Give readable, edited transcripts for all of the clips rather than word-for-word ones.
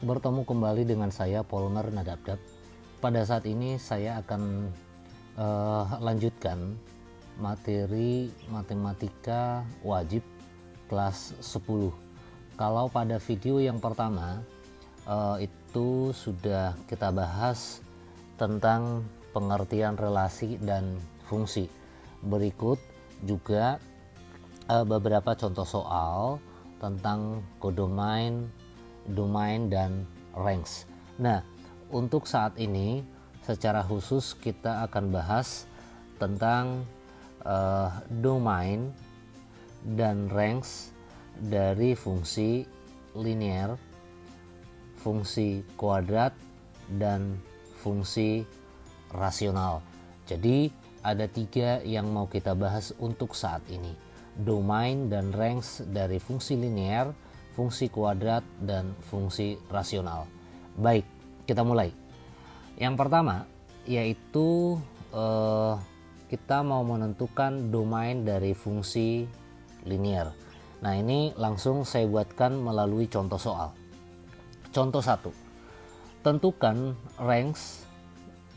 bertemu kembali dengan saya Polmer Nadabdab. Pada saat ini saya akan lanjutkan materi matematika wajib kelas 10. Kalau pada video yang pertama itu sudah kita bahas tentang pengertian relasi dan fungsi. Berikut juga beberapa contoh soal tentang codomain, domain, dan range. Nah, untuk saat ini secara khusus kita akan bahas tentang domain dan range dari fungsi linear, fungsi kuadrat, dan fungsi rasional. Jadi ada 3 yang mau kita bahas untuk saat ini: domain dan range dari fungsi linear, fungsi kuadrat, dan fungsi rasional. Baik, kita mulai. Yang pertama yaitu kita mau menentukan domain dari fungsi linear. Nah, ini langsung saya buatkan melalui contoh soal. Contoh 1. Tentukan range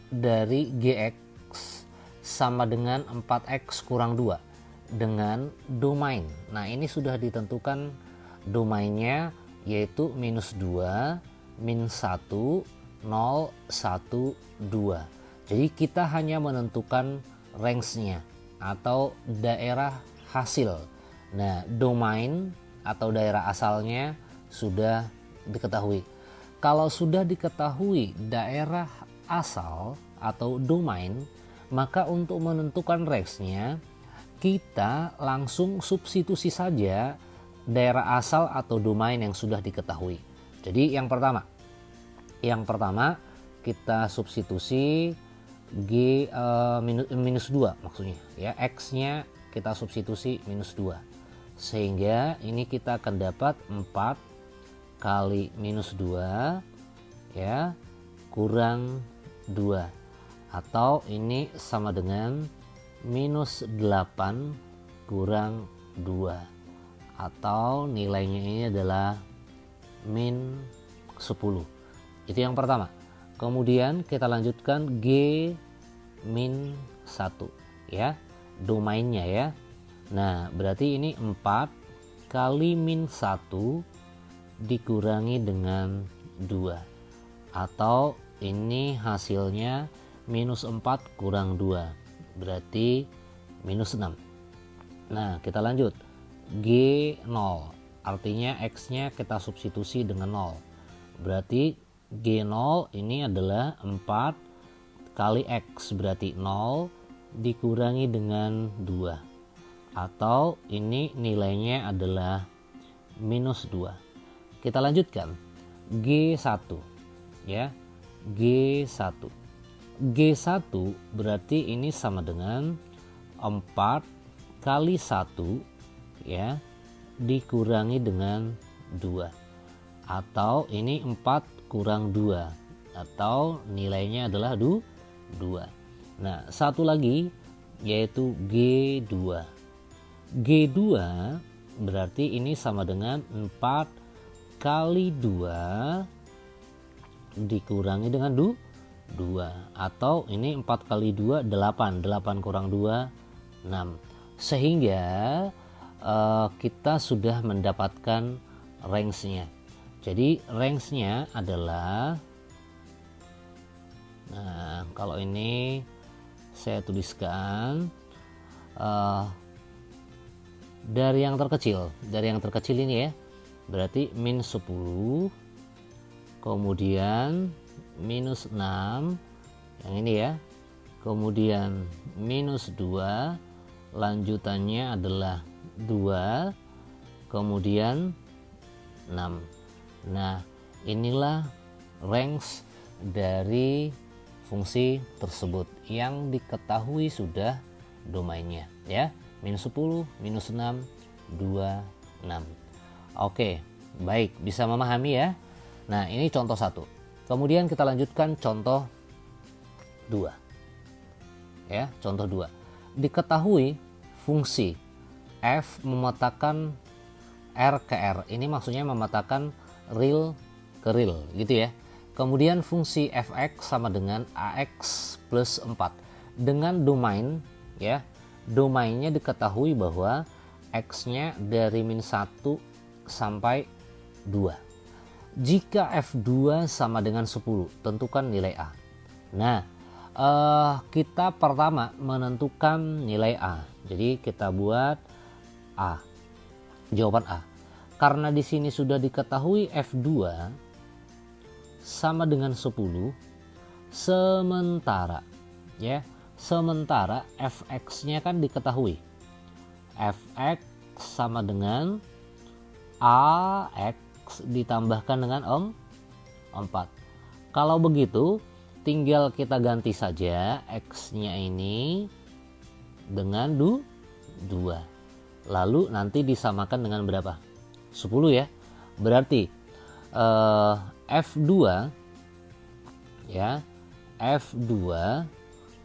dari gx sama dengan 4x kurang 2 dengan domain. Nah, ini sudah ditentukan domainnya, yaitu -2, -1, 0, 1, 2. Jadi kita hanya menentukan range-nya atau daerah hasil. Nah, domain atau daerah asalnya sudah diketahui. Kalau sudah diketahui daerah asal atau domain, maka untuk menentukan range-nya kita langsung substitusi saja daerah asal atau domain yang sudah diketahui. Jadi yang pertama kita substitusi minus 2 maksudnya ya, x-nya kita substitusi -2, sehingga ini kita akan dapat 4 kali -2 ya kurang 2, atau ini sama dengan -8 kurang 2, atau nilainya ini adalah -10. Itu yang pertama. Kemudian kita lanjutkan G-1 ya, domainnya ya. Nah, berarti ini 4 kali -1 dikurangi dengan 2, atau ini hasilnya -4 kurang 2, berarti -6. Nah, kita lanjut. G0 artinya x-nya kita substitusi dengan 0. Berarti G0 ini adalah 4 kali x, berarti 0 dikurangi dengan 2, atau ini nilainya adalah -2. Kita lanjutkan G1 ya. G1 berarti ini sama dengan 4 kali 1 ya dikurangi dengan 2, atau ini 4 kurang 2, atau nilainya adalah 2. Nah, satu lagi yaitu G2. G2 berarti ini sama dengan 4 kali 2 dikurangi dengan 2, atau ini 4 kali 2 8 kurang 2 6, sehingga kita sudah mendapatkan range-nya. Jadi range-nya adalah, nah kalau ini saya tuliskan dari yang terkecil ini ya, berarti -10, kemudian -6 yang ini ya, kemudian -2, lanjutannya adalah 2, kemudian 6. Nah, inilah range dari fungsi tersebut yang diketahui sudah domainnya ya, -10, -6, 2, 6. Oke, baik, bisa memahami ya. Nah, ini contoh 1. Kemudian kita lanjutkan contoh 2 ya. Contoh 2, diketahui fungsi f memetakan R ke R. Ini maksudnya memetakan real ke real gitu ya. Kemudian fungsi fx sama dengan ax plus 4 dengan domain ya. Domainnya diketahui bahwa x-nya dari min 1 sampai 2. Jika f2 sama dengan 10, tentukan nilai a. Nah, kita pertama menentukan nilai a. Jadi kita buat a. Jawaban a. Karena di sini sudah diketahui f2 sama dengan 10, sementara ya, sementara fx-nya kan diketahui. Fx sama dengan ax ditambahkan dengan 4. Kalau begitu tinggal kita ganti saja x-nya ini dengan 2. Lalu nanti disamakan dengan berapa? 10 ya. Berarti F2 ya, F2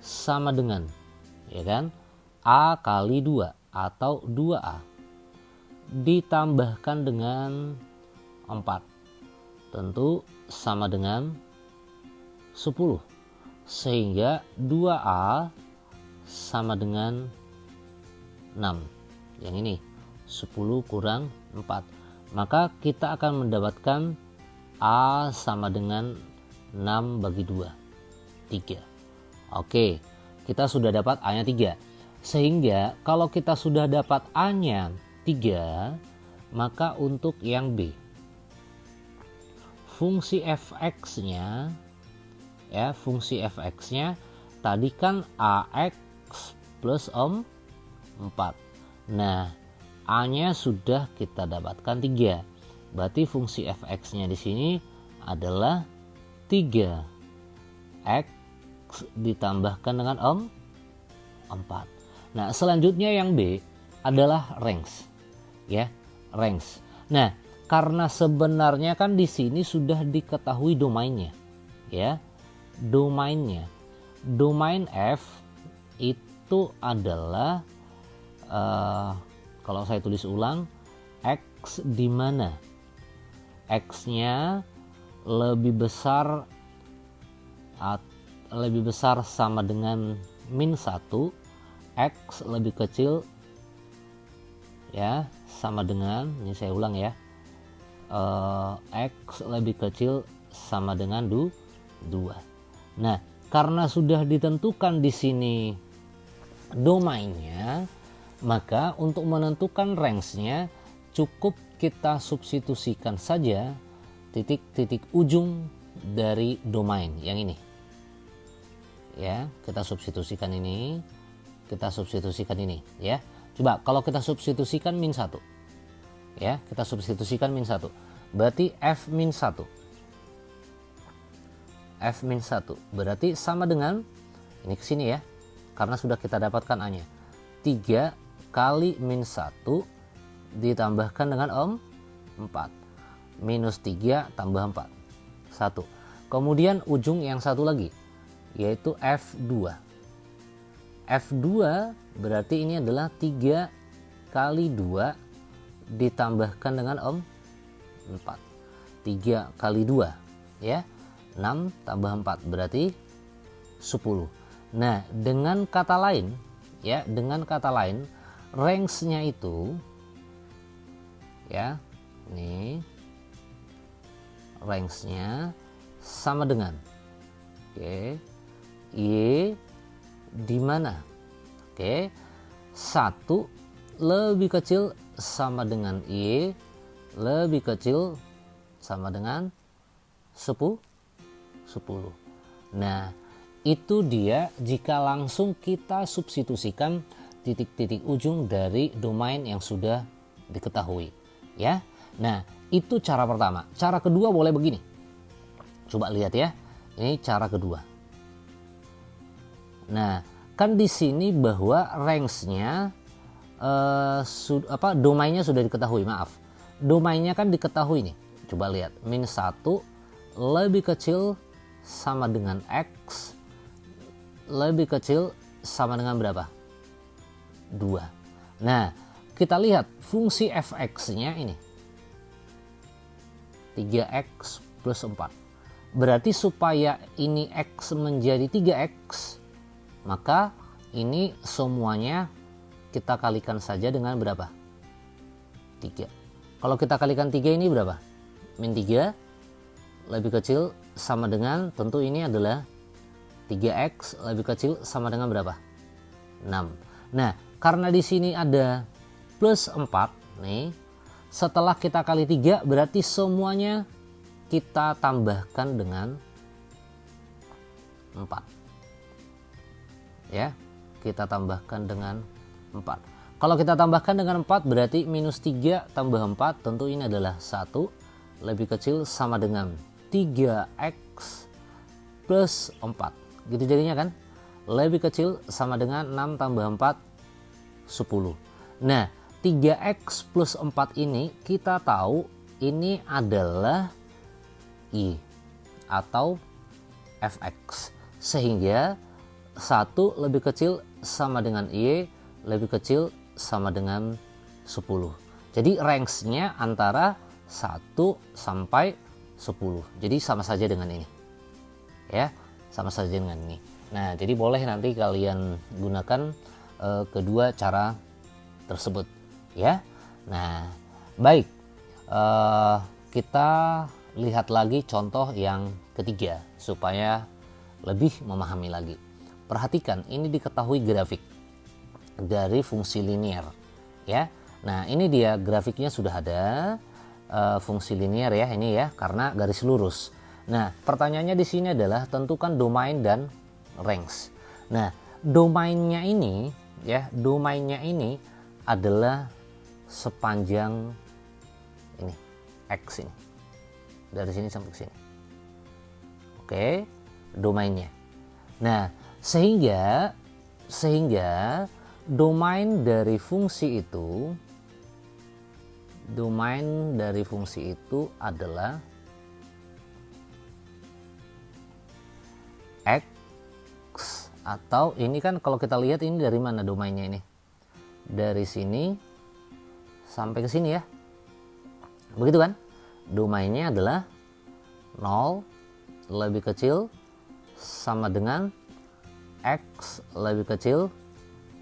sama dengan ya kan A kali 2 atau 2A ditambahkan dengan 4, tentu sama dengan 10, sehingga 2A sama dengan 6. Yang ini 10 kurang 4, maka kita akan mendapatkan A sama dengan 6 bagi 2, 3. Oke, kita sudah dapat A nya 3. Sehingga kalau kita sudah dapat A nya 3, maka untuk yang B, fungsi fx nya ya, fungsi fx nya tadi kan ax plus 4. Nah, A nya sudah kita dapatkan 3. Berarti fungsi fx-nya di sini adalah 3x ditambahkan dengan 4. Nah, selanjutnya yang B adalah range. Ya, range. Nah, karena sebenarnya kan di sini sudah diketahui domainnya. Ya. Domainnya. Domain F itu adalah kalau saya tulis ulang, x di mana x-nya lebih besar sama dengan min 1, x lebih kecil ya sama dengan, ini saya ulang ya, x lebih kecil sama dengan 2. Nah, karena sudah ditentukan di sini domainnya, maka untuk menentukan range-nya cukup kita substitusikan saja titik-titik ujung dari domain yang ini. Ya, kita substitusikan ini, ya. Coba kalau kita substitusikan min 1. Ya, kita substitusikan min 1. Berarti f min 1. F min 1 berarti sama dengan ini ke sini ya. Karena sudah kita dapatkan A-nya. 3 kali min 1 ditambahkan dengan 4. Minus 3 tambah 4. 1. Kemudian ujung yang satu lagi, yaitu F2. F2 berarti ini adalah 3 kali 2 ditambahkan dengan 4. 3 kali 2 ya. 6 tambah 4 berarti 10. Nah, dengan kata lain ya, dengan kata lain range-nya itu ya, ini range-nya sama dengan Y di mana? 1 lebih kecil sama dengan Y lebih kecil sama dengan 10. Nah, itu dia jika langsung kita substitusikan titik-titik ujung dari domain yang sudah diketahui ya. Nah, itu cara pertama. Cara kedua boleh begini. Coba lihat ya. Ini cara kedua. Nah, kan di sini bahwa range-nya domainnya sudah diketahui, maaf. Domainnya kan diketahui nih. Coba lihat, min 1 lebih kecil sama dengan X lebih kecil sama dengan berapa? 2. Nah, kita lihat fungsi fx-nya ini 3x plus 4. Berarti supaya ini X menjadi 3X, maka ini semuanya kita kalikan saja dengan berapa? 3. Kalau kita kalikan 3 ini berapa? Min 3 lebih kecil sama dengan, tentu ini adalah 3X lebih kecil sama dengan berapa? 6. Nah, karena di sini ada plus 4 nih, setelah kita kali 3 berarti semuanya kita tambahkan dengan 4. Ya, kita tambahkan dengan 4. Kalau kita tambahkan dengan 4 berarti minus 3 tambah 4, tentu ini adalah 1 lebih kecil sama dengan 3X plus 4. Gitu jadinya kan? Lebih kecil sama dengan 6 tambah 4, 10. Nah, 3X plus 4 ini kita tahu ini adalah I atau Fx, sehingga 1 lebih kecil sama dengan Y lebih kecil sama dengan 10. Jadi range-nya antara 1 sampai 10. Jadi sama saja dengan ini. Ya, sama saja dengan ini. Nah, jadi boleh nanti kalian gunakan kedua cara tersebut, ya. Nah, baik. Kita lihat lagi contoh yang ketiga supaya lebih memahami lagi. Perhatikan, ini diketahui grafik dari fungsi linear, ya. Nah, ini dia grafiknya sudah ada, fungsi linear ya ini ya, karena garis lurus. Nah, pertanyaannya di sini adalah tentukan domain dan range. Nah, domainnya ini ya, domainnya ini adalah sepanjang ini X ini. Dari sini sampai ke sini. Oke, domainnya. Nah, sehingga domain dari fungsi itu adalah X, atau ini kan kalau kita lihat ini dari mana domainnya ini? Dari sini sampai ke sini ya. Begitu kan? Domainnya adalah 0 lebih kecil sama dengan X lebih kecil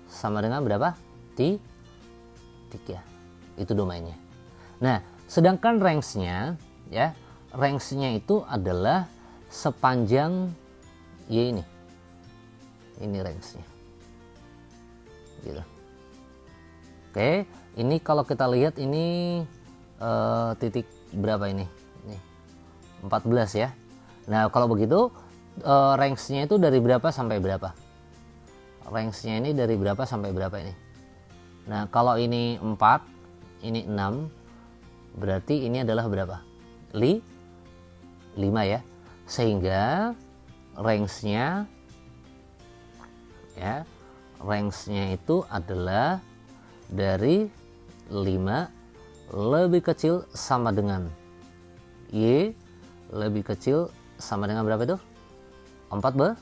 sama dengan berapa? 3. Itu domainnya. Nah, sedangkan range-nya ya, range-nya itu adalah sepanjang Y ini. Ini range-nya. Gitu. Oke, ini kalau kita lihat ini titik berapa ini? Nih, 14 ya. Nah, kalau begitu range-nya itu dari berapa sampai berapa? Range-nya ini dari berapa sampai berapa ini? Nah, kalau ini 4, ini 6, berarti ini adalah berapa? 5 ya. Sehingga range-nya ya, range-nya itu adalah dari 5 lebih kecil sama dengan Y lebih kecil sama dengan berapa itu? 14.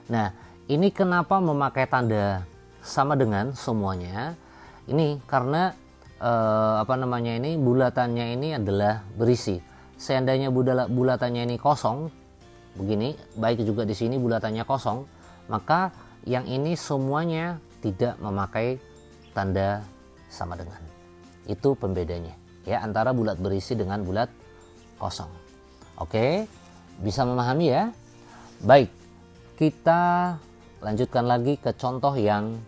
Nah, ini kenapa memakai tanda sama dengan semuanya? Ini karena ini bulatannya ini adalah berisi. Seandainya bulatannya ini kosong, begini, baik juga di sini bulatannya kosong, maka yang ini semuanya tidak memakai tanda sama dengan. Itu pembedanya ya, antara bulat berisi dengan bulat kosong. Oke, bisa memahami ya? Baik, kita lanjutkan lagi ke contoh yang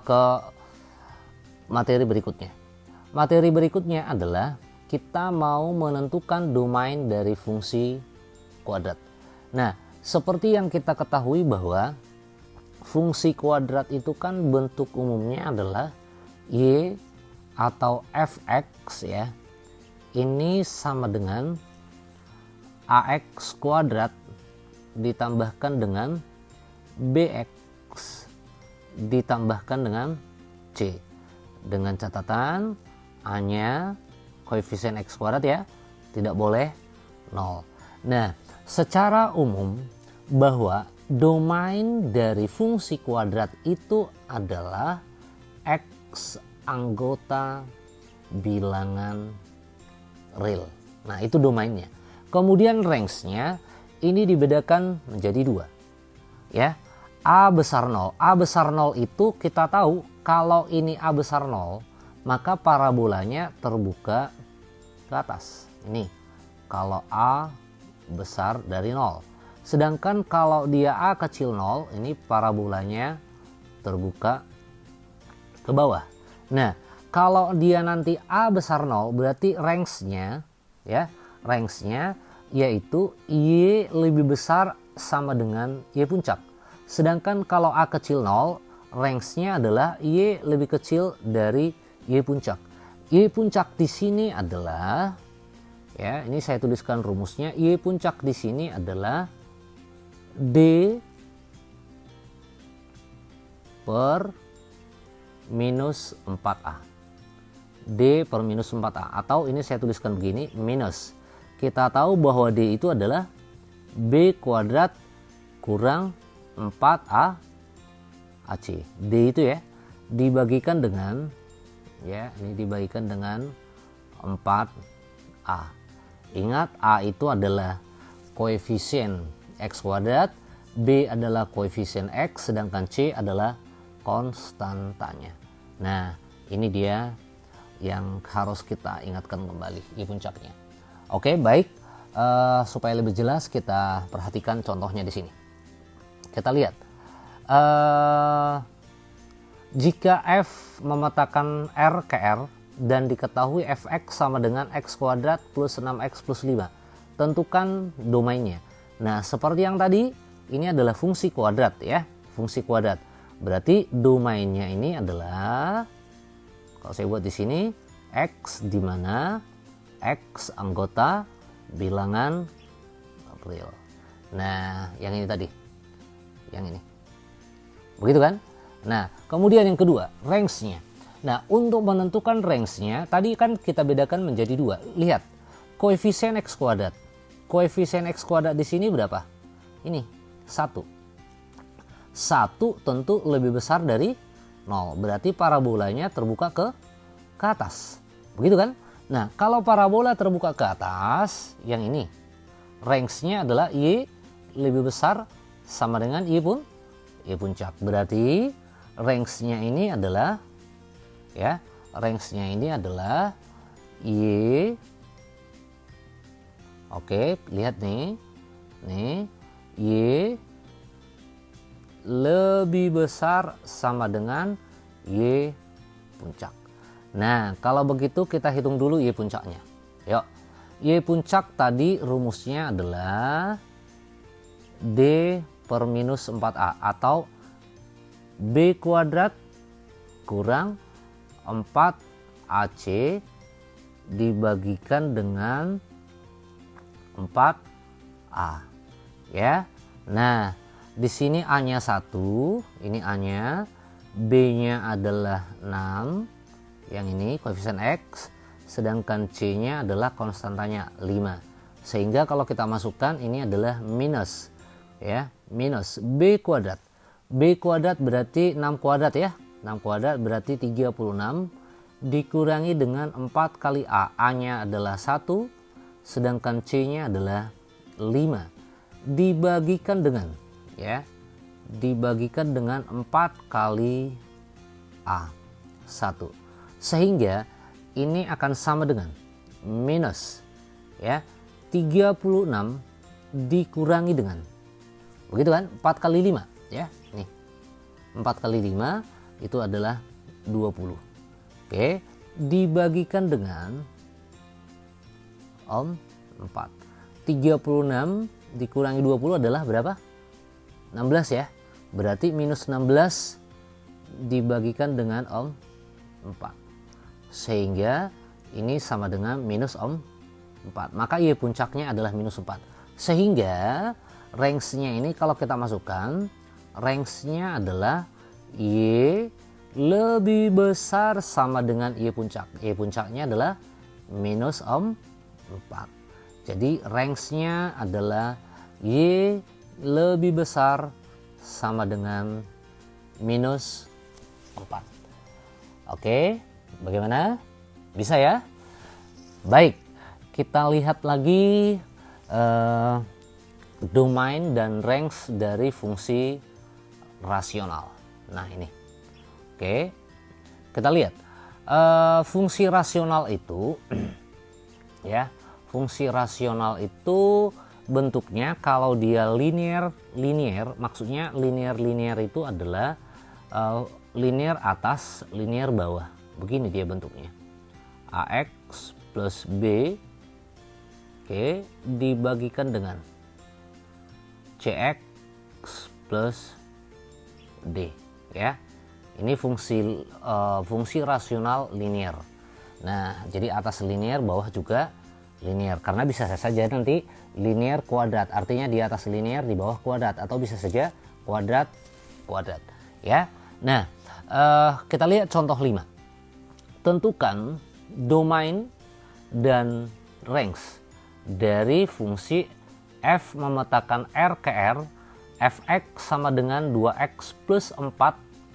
ke materi berikutnya. Materi berikutnya adalah kita mau menentukan domain dari fungsi kuadrat. Nah, seperti yang kita ketahui bahwa fungsi kuadrat itu kan bentuk umumnya adalah Y atau Fx ya. Ini sama dengan AX kuadrat ditambahkan dengan BX ditambahkan dengan C. Dengan catatan A-nya koefisien X kuadrat ya, tidak boleh 0. Nah, secara umum bahwa domain dari fungsi kuadrat itu adalah X anggota bilangan real. Nah, itu domainnya. Kemudian range-nya ini dibedakan menjadi 2. Ya. A besar 0. A besar 0 itu kita tahu kalau ini A besar 0, maka parabolanya terbuka ke atas. Ini kalau A besar dari 0. Sedangkan kalau dia A kecil 0, ini parabolanya terbuka ke bawah. Nah, kalau dia nanti A besar 0, berarti range-nya ya, range-nya yaitu Y lebih besar sama dengan Y puncak. Sedangkan kalau A kecil 0, range-nya adalah Y lebih kecil dari Y puncak. Y puncak di sini adalah, ya, ini saya tuliskan rumusnya. Y puncak di sini adalah D per minus 4A. D per minus 4A, atau ini saya tuliskan begini, minus. Kita tahu bahwa D itu adalah B kuadrat kurang 4A AC. D itu ya dibagikan dengan, ya, ini dibagikan dengan 4A. Ingat, A itu adalah koefisien X kuadrat, B adalah koefisien X, sedangkan C adalah konstantanya. Nah, ini dia yang harus kita ingatkan kembali, Y puncaknya. Oke, baik. Supaya lebih jelas kita perhatikan contohnya di sini. Kita lihat. Jika F memetakan R ke R dan diketahui Fx sama dengan X kuadrat plus 6X plus 5. Tentukan domainnya. Nah, seperti yang tadi, ini adalah fungsi kuadrat ya, fungsi kuadrat. Berarti domainnya ini adalah, kalau saya buat di sini, X di mana X anggota bilangan real. Nah, yang ini tadi, yang ini, begitu kan? Nah, kemudian yang kedua, range-nya. Nah, untuk menentukan range-nya, tadi kan kita bedakan menjadi 2. Lihat, koefisien X kuadrat. Koefisien X kuadrat di sini berapa? Ini 1. 1 tentu lebih besar dari 0. Berarti parabolanya terbuka ke atas. Begitu kan? Nah, kalau parabola terbuka ke atas, yang ini, range-nya adalah Y lebih besar sama dengan Y puncak. Berarti range-nya ini adalah, ya, range-nya ini adalah Y. Oke, lihat nih. Nih, Y lebih besar sama dengan Y puncak. Nah, kalau begitu kita hitung dulu Y puncaknya. Yuk. Y puncak tadi rumusnya adalah D per minus 4A atau B kuadrat kurang 4AC dibagikan dengan 4A. Ya. Nah, di sini A-nya 1, ini A-nya, B-nya adalah 6, yang ini koefisien X, sedangkan C-nya adalah konstantanya 5. Sehingga kalau kita masukkan ini adalah minus, ya, minus B kuadrat. B kuadrat berarti 6 kuadrat ya. 6 kuadrat berarti 36 dikurangi dengan 4 kali A. A-nya adalah 1, sedangkan C-nya adalah 5. Dibagikan dengan, ya, dibagikan dengan 4 kali A 1. Sehingga ini akan sama dengan minus, ya, 36 dikurangi dengan, begitu kan, 4 kali 5 ya, nih 4 kali 5 itu adalah 20. Oke, dibagikan dengan 4. 36 dikurangi 20 adalah berapa? 16 ya. Berarti minus 16 dibagikan dengan 4. Sehingga ini sama dengan minus 4. Maka Y puncaknya adalah minus 4. Sehingga range-nya ini kalau kita masukkan, range-nya adalah Y lebih besar sama dengan Y puncak. Y puncaknya adalah minus 4. Jadi range-nya adalah Y lebih besar sama dengan minus 4. Oke, bagaimana? Bisa ya? Baik, kita lihat lagi domain dan range dari fungsi rasional. Nah ini, oke, kita lihat fungsi rasional itu ya, fungsi rasional itu bentuknya kalau dia linear, maksudnya linear itu adalah linear atas, linear bawah. Begini dia bentuknya, AX plus B, oke, dibagikan dengan CX plus D, ya. Ini fungsi rasional linear. Nah, jadi atas linear, bawah juga linear, karena bisa saja nanti linear kuadrat, artinya di atas linear, di bawah kuadrat, atau bisa saja kuadrat ya. Nah, kita lihat contoh 5. Tentukan domain dan range dari fungsi f memetakan R ke R, fx sama dengan 2x plus 4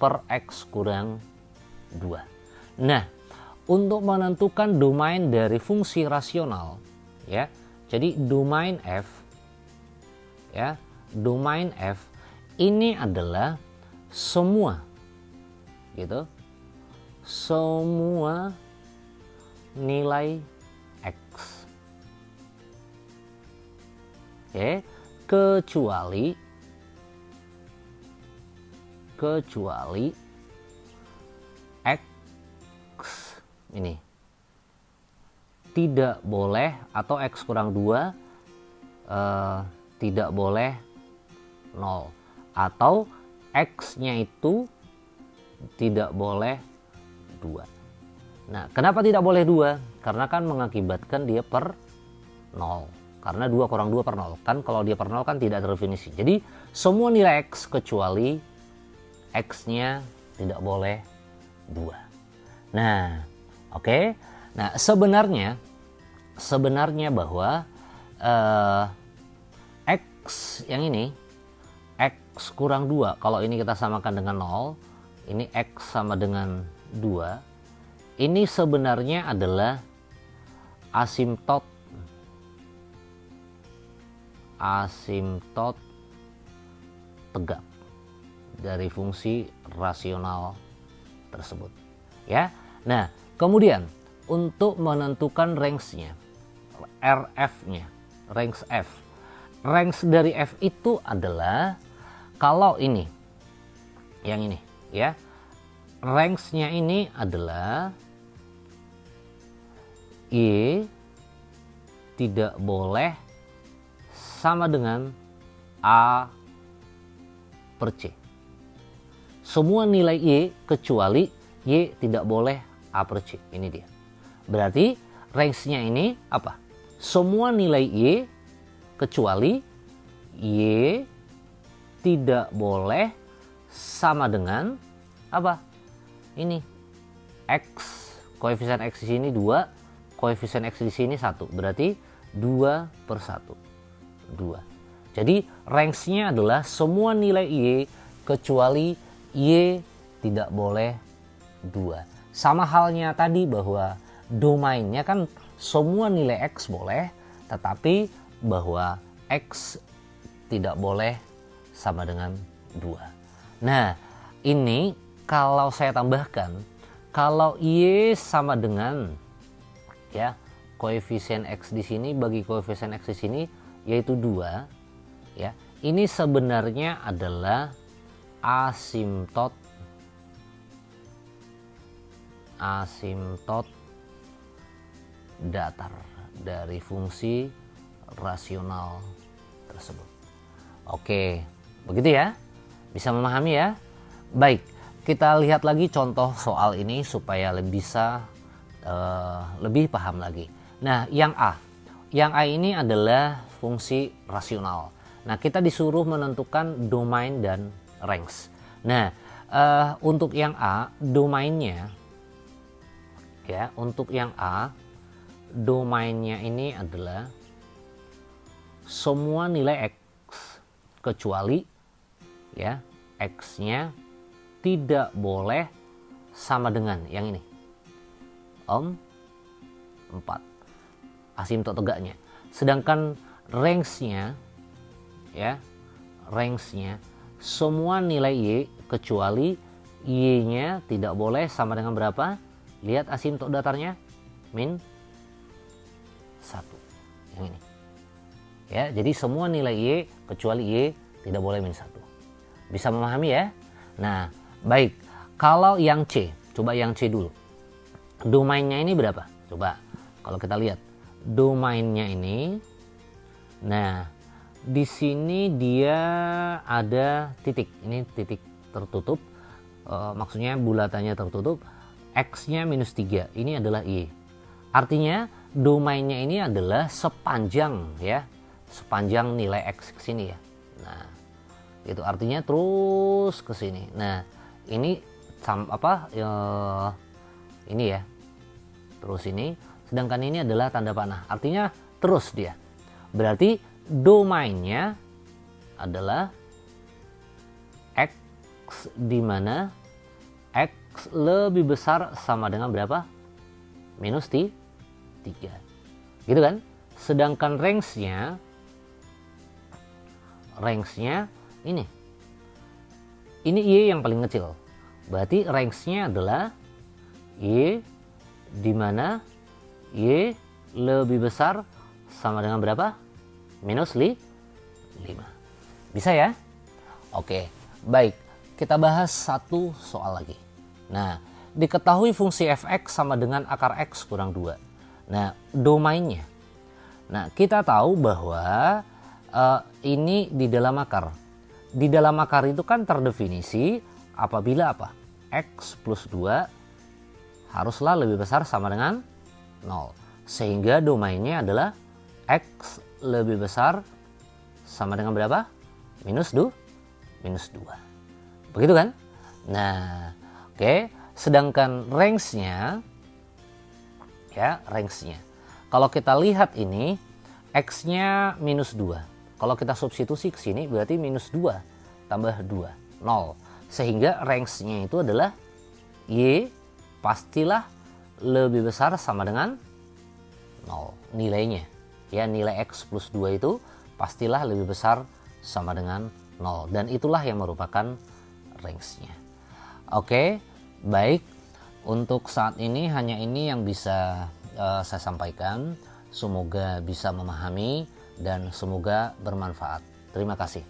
per x kurang 2. Nah, untuk menentukan domain dari fungsi rasional, ya, jadi domain f, ya, domain f ini adalah semua, gitu, semua nilai x, oke, kecuali x ini tidak boleh, atau x kurang 2 tidak boleh 0, atau x nya itu tidak boleh 2. Nah, kenapa tidak boleh 2? Karena kan mengakibatkan dia per 0, karena 2 kurang 2 per 0 kan, kalau dia per 0 kan tidak terdefinisi. Jadi semua nilai x kecuali x nya tidak boleh 2. Nah, oke. Nah, sebenarnya bahwa x yang ini, x kurang 2, kalau ini kita samakan dengan 0, ini x sama dengan 2, ini sebenarnya adalah asimtot tegak dari fungsi rasional tersebut, ya. Nah, kemudian untuk menentukan range-nya, RF-nya, range F. Range dari F itu adalah kalau ini, yang ini, ya. Range-nya ini adalah Y tidak boleh sama dengan A per C. Semua nilai Y kecuali Y tidak boleh A per C. Ini dia. Berarti range-nya ini apa? Semua nilai Y kecuali Y tidak boleh sama dengan apa? Ini X. Koefisien X di sini 2, koefisien X di sini 1. Berarti 2 per 1. 2. Jadi range-nya adalah semua nilai Y kecuali Y tidak boleh 2. Sama halnya tadi bahwa domainnya kan semua nilai X boleh, tetapi bahwa X tidak boleh sama dengan 2. Nah, ini kalau saya tambahkan, kalau Y sama dengan, ya, koefisien X di sini bagi koefisien X di sini yaitu 2, ya. Ini sebenarnya adalah asimtot datar dari fungsi rasional tersebut. Oke, begitu ya? Bisa memahami ya? Baik, kita lihat lagi contoh soal ini supaya bisa lebih paham lagi. Nah, yang A ini adalah fungsi rasional. Nah, kita disuruh menentukan domain dan range. Nah, untuk yang A, domainnya, ya, untuk yang A, domainnya ini adalah semua nilai X kecuali, ya, X-nya tidak boleh sama dengan yang ini, 4. asimtot tegaknya. Sedangkan range-nya ya, range-nya semua nilai Y kecuali Y-nya tidak boleh sama dengan berapa? Lihat asimtot datarnya min 1 yang ini. Ya, jadi semua nilai Y kecuali Y tidak boleh min 1. Bisa memahami ya? Nah, baik. Kalau yang C, coba yang C dulu. Domainnya ini berapa? Coba kalau kita lihat domainnya ini. Nah, di sini dia ada titik. Ini titik tertutup. Maksudnya bulatannya tertutup. X-nya -3. Ini adalah Y. Artinya domainnya ini adalah sepanjang ya, sepanjang nilai X ke sini ya. Nah, itu artinya terus ke sini. Nah, ini ini ya. Terus ini, sedangkan ini adalah tanda panah. Artinya terus dia. Berarti domainnya adalah X di mana X lebih besar sama dengan berapa? -3. Gitu kan? Sedangkan range-nya ini. Ini Y yang paling kecil. Berarti range-nya adalah Y di mana Y lebih besar sama dengan berapa? -5. Bisa ya? Oke, baik. Kita bahas satu soal lagi. Nah, diketahui fungsi f(x) sama dengan akar x kurang 2. Nah, domainnya. Nah, kita tahu bahwa ini di dalam akar. Di dalam akar itu kan terdefinisi apabila apa? X plus 2 haruslah lebih besar sama dengan 0. Sehingga domainnya adalah X lebih besar sama dengan berapa? -2. Begitu kan? Nah, oke. Sedangkan range-nya ya, range-nya. Kalau kita lihat ini X-nya -2. Kalau kita substitusi ke sini berarti -2 tambah 2, 0. Sehingga range-nya itu adalah Y pastilah lebih besar sama dengan 0 nilainya. Ya, nilai X plus 2 itu pastilah lebih besar sama dengan 0. Dan itulah yang merupakan range-nya. Oke, baik. Untuk saat ini hanya ini yang bisa saya sampaikan. Semoga bisa memahami dan semoga bermanfaat. Terima kasih.